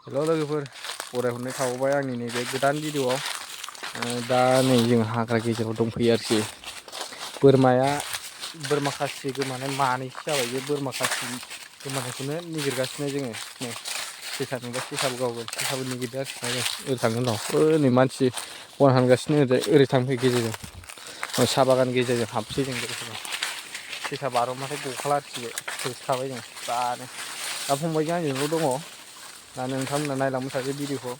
हेल' लोगोफोर फरायहरनाय थाबावबाय आंनि नैबे गोदान भिडिअ'आव दा नै जों हाग्रा गेजेराव दंफैयो आरोखि बोरमा खासि गोमानाय मानैसो जाबाय बे बोरमा खासि गोमानायखौनो निगिरगासिनो जोङो नै सेसा नुबा सेसाबो गावगोन सेसाबो निगिरदो आरोखि ना जों ओरै थांगोन र' नै मानसि बन हानगासिनो ओरै थांफै गेजेरजों साहा बागान गेजेरजों हाबसै जों सेसा बारनबाथाय गखाला आरोखि बे होखाबाय जों दानो दा फंबायजों आंजोंल' दङ दा नोंथांमोना नायलांबाय थादो भिडिअखौ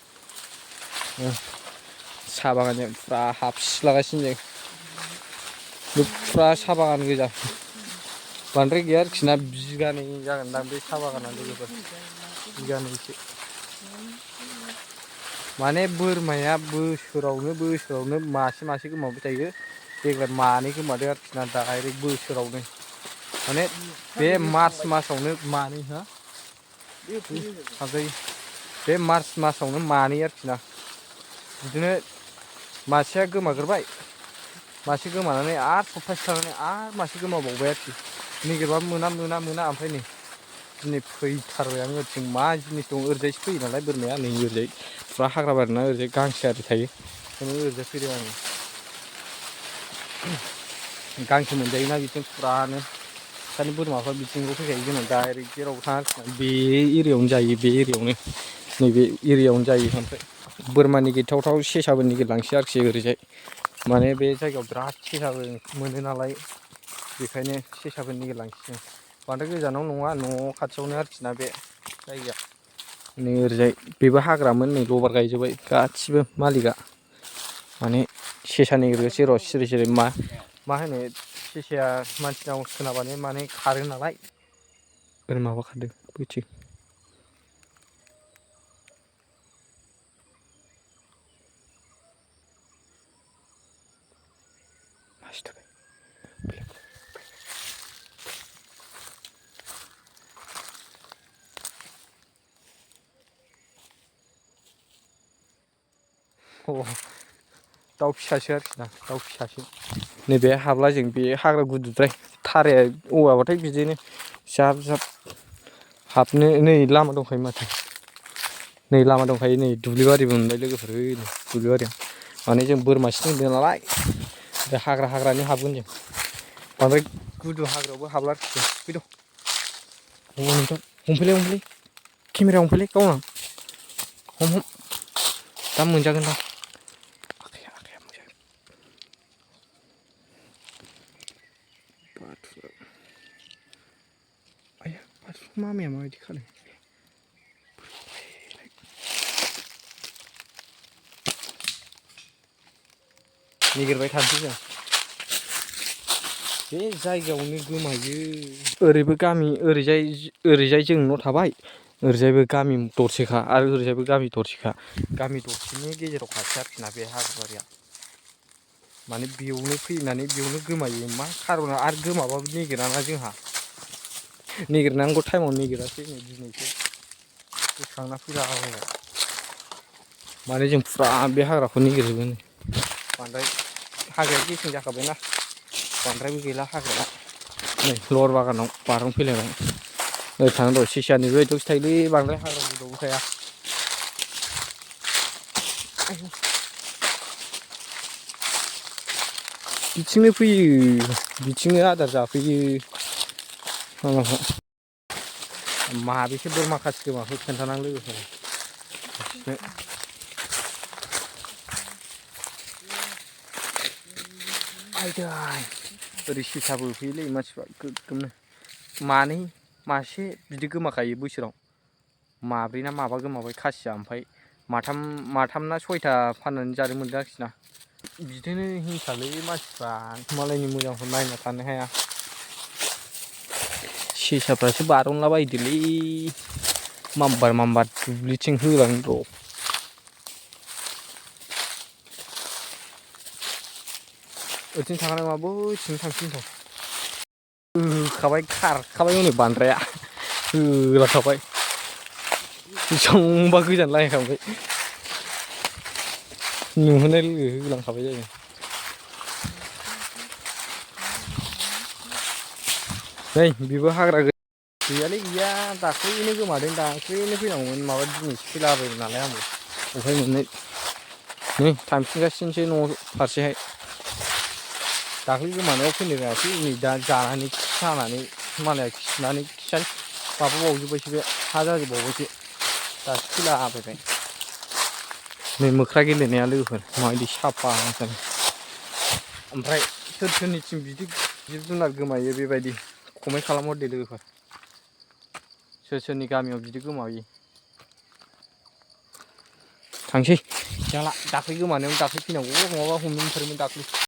साहा बागानजों फुरा हाबसिलागासिनो जों फुरा साहा बागान गोजा बांद्राय गैया आरोखि ना बिगानै जागोनदां बे साहा बागाना लोगोफोर बिगानैसो माने बोरमाया बोसोरावनो मासे गोमाबाय थायो देग्लाय मानै गोमादों आरोखि ना डाइरेक्ट बोसोरावनो माने बे मार्च मासावनो मानै बे मार्च मासावनो मानै आरोखि ना बिदिनो मासेया गोमाग्रोबाय मासे गोमानानै आरो सप्तासे थानानै आरो मासे गोमाबावबाय आरोखि निगिरबाबो मोना ओमफ्राय नै दिनै फैथारबाय आं ओरैथिं मा जिनिस दं ओरैजायसो फैयो नालाय बोरमाया नै ओरैजाय फुरा हाग्रा बारिना ओरैजाय गांसो आरि थायो ओंखायनो ओरैजाय फैदों आङो गांसो मोनजायोना बिथिं फुरानो ओंखायनो बोरमाफ्रा बिथिंल' फैखायो जोंना डाइरेक्ट जेरावबो थाङा बे एरियायावनो जायो बे एरियायावनो नैबे एरियायावनो जायो ओमफ्राय बोरमानि गिथावथाव सेसाबो निगिरलांसै आरोखि ओरैजाय माने बे जायगायाव बिराद सेसाबो मोनो नालाय बेखायनो सेसाबो निगिरलांसै बांद्राय गोजानाव नङा न' खाथियावनो आरोखि ना बे जायगाया नै ओरैजाय बेबो हाग्रामोन नै लबार गायजोब्बाय गासिबो मालिकआ माने सेसा निगिरगासिनो र' सिरि मा होनो सेसाया मानसिनाव खोनाबानो माने खारो नालाय ओरै माबा खारदों बैथिं दाउ फिसासो आरोखि ना दाउ फिसासो नैबे हाबला जों बे हाग्रा गुदुद्राय थाराया औवाबाथाय बिदिनो जाब हाबनो नै लामा दंखायो माथो नै लामा दंखायो नै दुब्लिबारिबो मोनबाय लोगोफोर नै दुब्लिबारियाव माने जों बोरमासो दोनदों नालाय बे हाग्रानि हाबगोन जों बांद्राय गुदु हाग्रायावबो हाबला आरोखि फैद' नोंथां हमफैलाय केमेरा हमफैलाय गावना हम दा मोनजागोन दां आखाया मोजां बाथुल मामाया माबायदि खालाय निगिरबाय थानोसै जों बे जायगायावनो गोमायो ओरैबो गामि ओरैजाय जों न' थाबाय ओरैजायबो गामि दरसेखा आरो ओरैजायबो गामि दरसेखा गामि दरसेनि गेजेराव खासै आरोखि ना बे हाग्राबारिया माने बेयावनो फैनानै बेयावनो गोमायो मा खार'ना आरो गोमाबाबो निगिराना जोंहा निगिरनांगौ टाइमाव निगिरासै नै दिनैसो गोसोखांना फैलाबायबाय माने जों फुरा बे हाग्राखौ निगिरजोबो बांद्राय हाग्राया गेसें जाखाबायना बांद्रायबो गैला हाग्राया नै लवार बागानाव बारनफैलायबाय ओरै थांना दं सेसाया नै बेबायदियावसो थायोलै बांद्राय हाग्रा गुदुआवबो थाया बिथिंनो फैयो बिथिंनो आदार जाफैयो माबेसो बोरमा खासि गोमाखो खोन्थानां लोगोफोर आयदै ओरै सेसाबो होफैयोलै मानसिफ्रा गोगोमनो मासे बिदि गोमाखायो बोसोराव माब्रै ना माबा गोमाबाय खासिया ओमफ्राय माथाम ना सयथा फाननानै जानो मोनदों आरोखि ना बिदिनो हिंसालै मानसिफ्रा मालायनि मोजांखौ नायना थानो हाया सेसाफ्रासो बारनला बायोदोलै मामबार दुब्लिथिं होलांनो र' ओरैथिं थांनाय नङा बैथिं थांसिनोथ' होखाबाय खारखाबाय हनै बांद्राया होलांखाबाय बेसेबांबा गोजान लायखांबाय नुहोनाय लोगो होलांखाबाय जायो नै बेबो हाग्रा गैयालै गैया दाख्लैनो गोमादों दाख्लैनो फैनांगौमोन माबा दिनैसो फैलाबायदों नालाय आंबो अबेहाय मोननो नै थांफिनगासिनोसै न' फारसेहाय दाख्लै गोमानायाव फैनो रोङासै नै दा जानानै खि जानानै मालाया खिनानै खिया माबाबावजोब्बायसो बे हा जाजोबबावबायसो दासो फैलाबायबाय नै मोख्रा गेलेनाया लोगोफोर माबायदि साफा जादों ओमफ्राय सोर सोरनिथिं बिदि जिब जुनार गोमायो बेबायदि कमेन्ट खालामहरदो लोगोफोर सोर सोरनि गामियाव बिदि गोमायो थांसै जाला दाख्लै गोमानायावनो दाख्लै फैनांगौ नङाबा हमनो मोनथारोमोन दाख्लै